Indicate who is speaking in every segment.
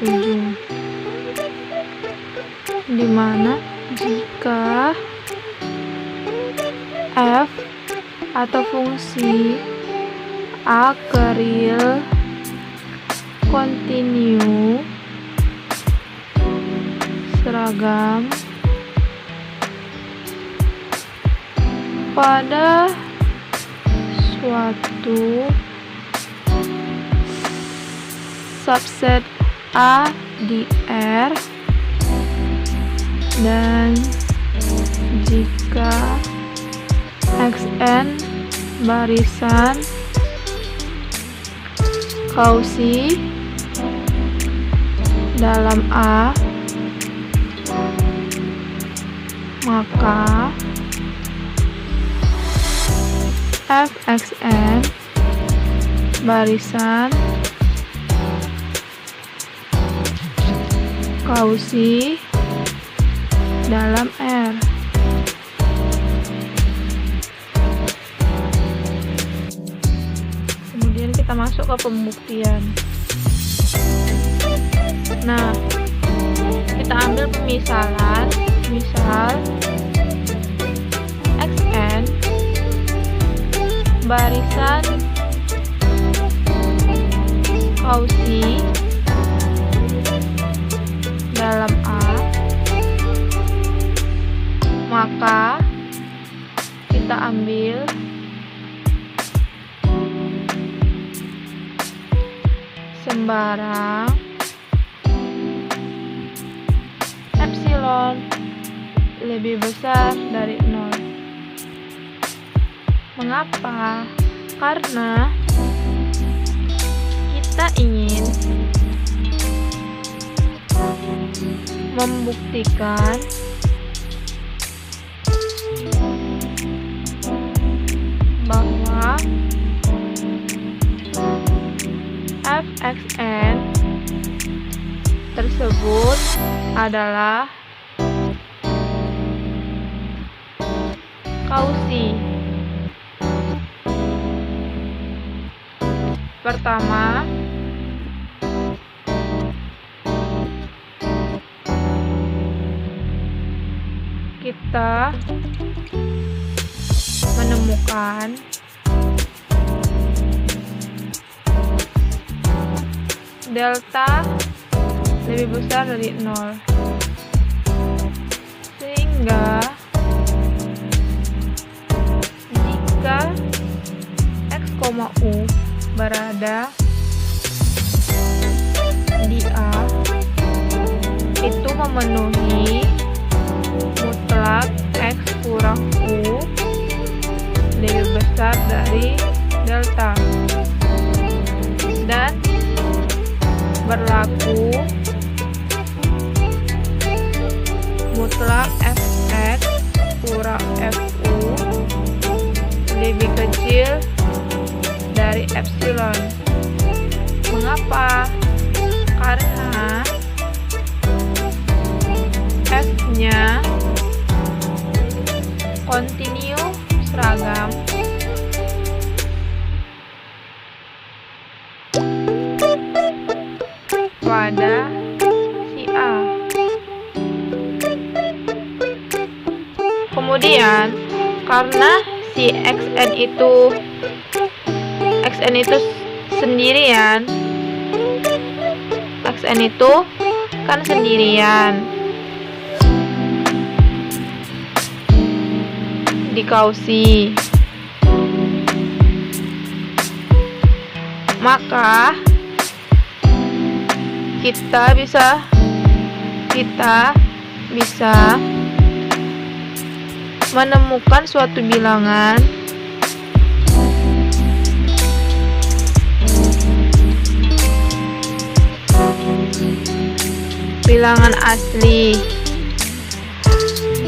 Speaker 1: 7, dimana jika f atau fungsi a ke real kontinu seragam pada suatu subset A di R, dan jika Xn barisan Cauchy dalam A, maka Fxn barisan Cauchy dalam R. Kemudian kita masuk ke pembuktian. Nah, kita ambil pemisalan, misal Xn barisan Cauchy dalam A, maka kita ambil sembarang epsilon lebih besar dari 0. Mengapa? Karena kita ingin membuktikan bahwa Fxn tersebut adalah Cauchy. Pertama, kita menemukan delta lebih besar dari 0, sehingga jika x, u berada di A, itu memenuhi mutlak x kurang u lebih besar dari delta, dan berlaku mutlak fx kurang fu lebih kecil dari epsilon. Mengapa? Karena f-nya kontinu seragam pada si A. Kemudian karena si Xn itu sendirian, Xn itu kan sendirian di Cauchy, maka kita bisa menemukan suatu bilangan asli.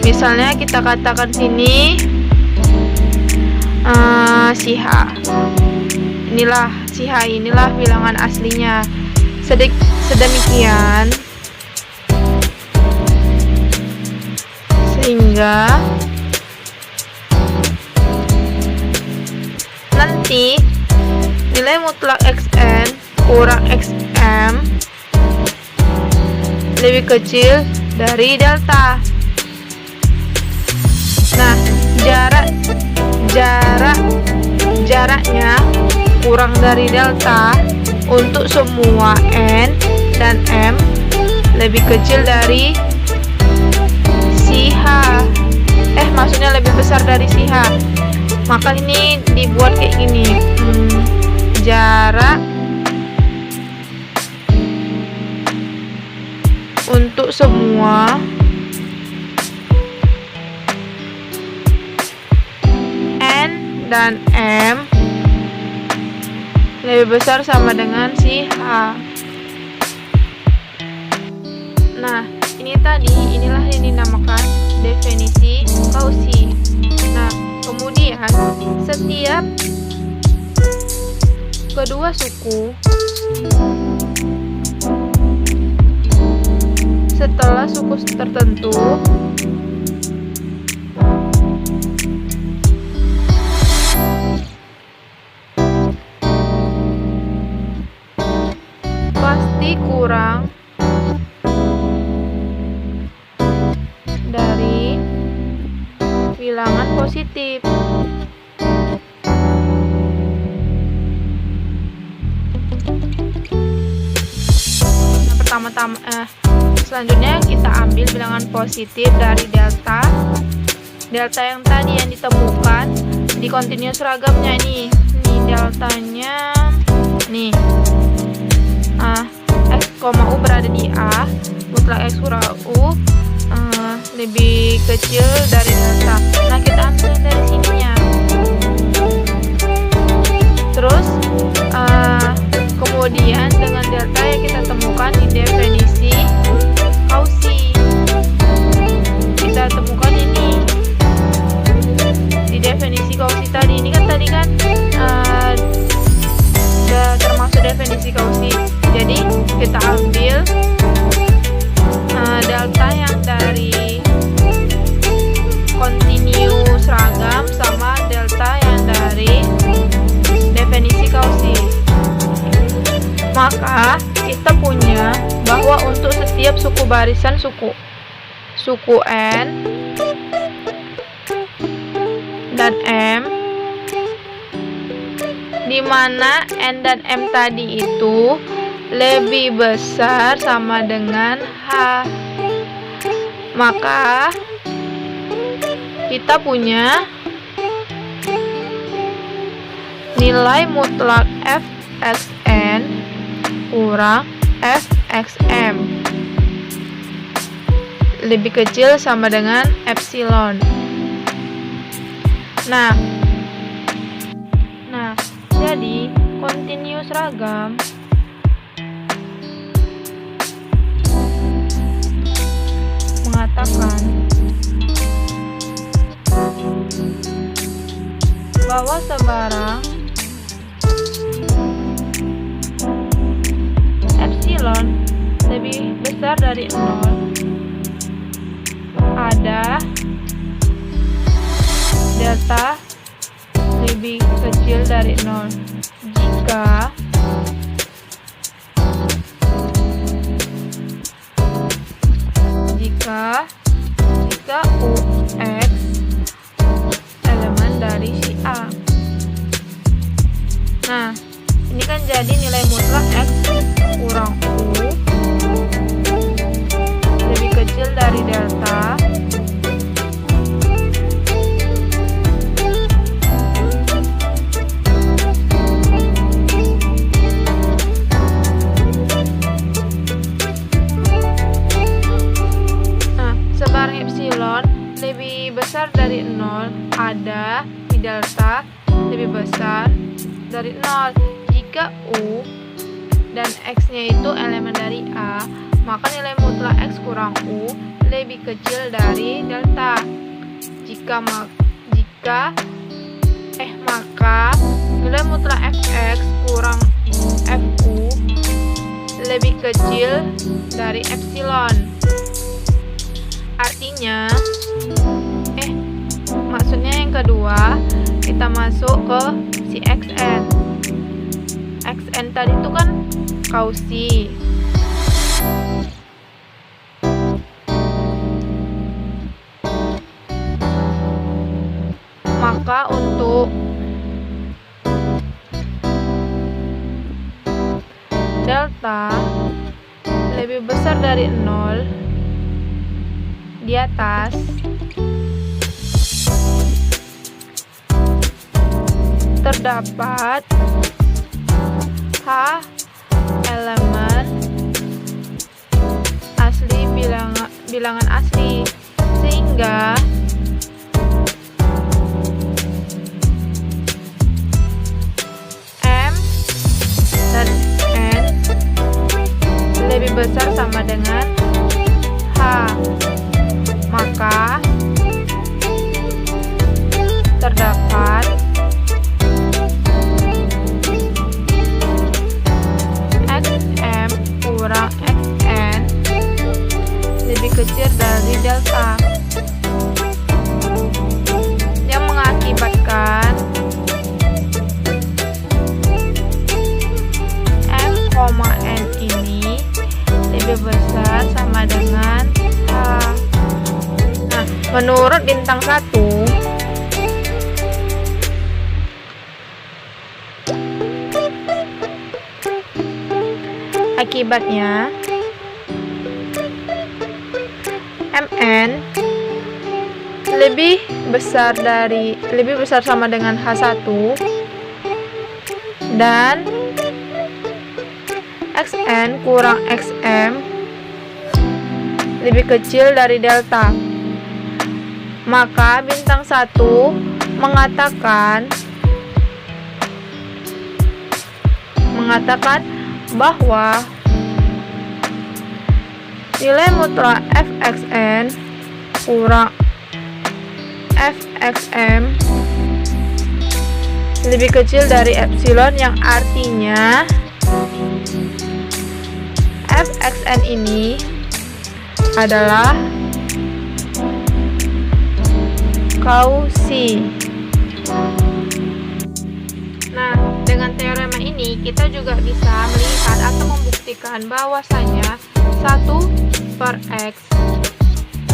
Speaker 1: Misalnya kita katakan sini si H. Inilah si H, inilah bilangan aslinya. Sedemikian sehingga nanti nilai mutlak Xn kurang Xm lebih kecil dari delta. Nah, jaraknya kurang dari delta untuk semua n dan m lebih kecil dari si h. Maksudnya lebih besar dari si h. Maka ini dibuat kayak gini. Jarak untuk semua n dan m lebih besar sama dengan si h. Nah, inilah yang dinamakan definisi Cauchy. Nah, kemudian setiap kedua suku setelah suku tertentu pasti kurang dari bilangan positif. Selanjutnya kita ambil bilangan positif dari delta. Delta yang tadi yang ditemukan di continuous ragamnya nih. Deltanya nih. X, U berada di A, mutlak X kurang U lebih kecil dari delta. Nah, kita ambil dari sininya. Terus kemudian dengan delta yang kita temukan di definisi Cauchy, kita temukan ini di definisi Cauchy tadi. Ini kan tadi kan udah termasuk definisi Cauchy. Jadi kita ambil delta yang dari continuous ragam sama delta yang dari definisi Cauchy. Maka kita punya bahwa untuk setiap suku barisan suku n dan m, di mana n dan m tadi itu lebih besar sama dengan h, maka kita punya nilai mutlak fxn kurang fxm lebih kecil sama dengan epsilon. Nah, jadi continuous ragam mengatakan bahwa sebarang epsilon lebih besar dari 0 ada delta lebih kecil dari 0 jika UX elemen dari si A. Nah, ini kan jadi nilai mutlak X kurang U lebih kecil dari delta lebih besar dari 0 ada di delta lebih besar dari 0 jika U dan X nya itu elemen dari A, maka nilai mutlak X kurang U lebih kecil dari delta. Maka nilai mutlak Fx kurang Fu lebih kecil dari epsilon. Artinya maksudnya yang kedua kita masuk ke si xn tadi itu kan Cauchy. Maka untuk delta lebih besar dari 0 di atas, terdapat H elemen asli bilangan asli, sehingga M dan N lebih besar sama dengan H. Maka terdapat XM kurang XN lebih kecil dari delta, yang mengakibatkan M, N ini lebih besar sama dengan H. Nah, menurut bintang 1, akibatnya Mn lebih besar sama dengan H1 dan Xn kurang Xm lebih kecil dari delta. Maka bintang 1 mengatakan bahwa nilai mutlak Fxn kurang Fxm lebih kecil dari epsilon, yang artinya Fxn ini adalah Cauchy. Nah, dengan teorema ini kita juga bisa melihat atau membuktikan bahwasanya 1/x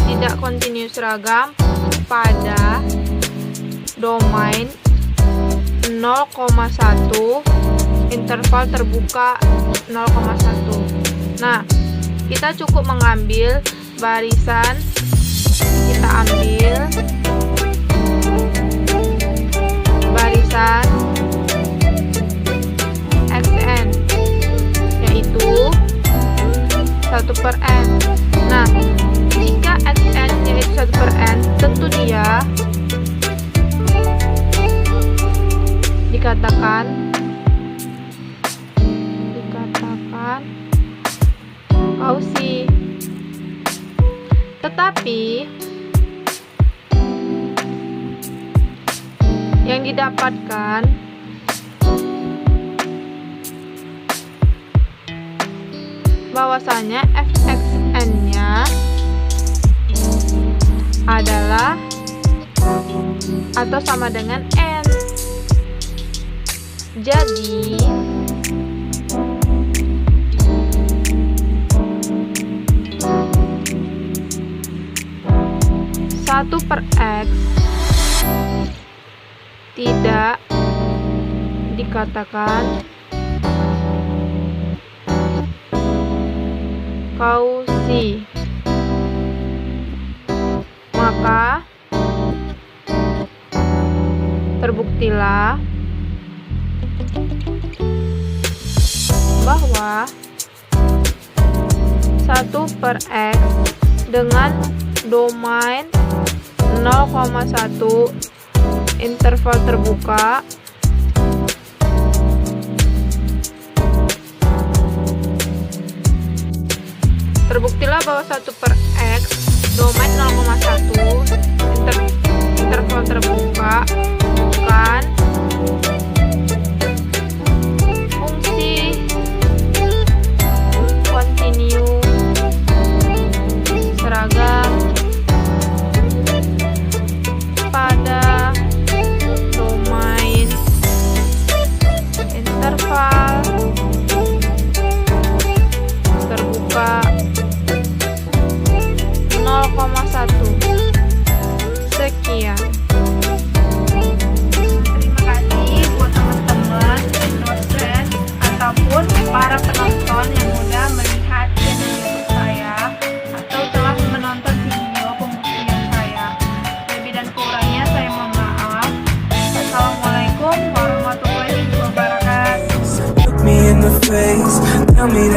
Speaker 1: tidak kontinu seragam pada domain 0,1 interval terbuka 0,1. Nah, kita cukup mengambil barisan, kita ambil barisan Xn, yaitu 1/n. Nah, jika Xn yaitu 1/n, tentu dia dikatakan Cauchy. Tetapi yang didapatkan bahwasanya Fxn-nya adalah atau sama dengan n. Jadi satu per X tidak dikatakan Cauchy. Maka terbuktilah bahwa 1/x dengan domain 0,1 interval terbuka bahwa 1/x domain 0,1 interval terbuka bukan fungsi kontinu seragam pada domain interval terbuka 0,1. Sekian.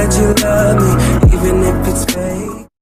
Speaker 2: that you love me.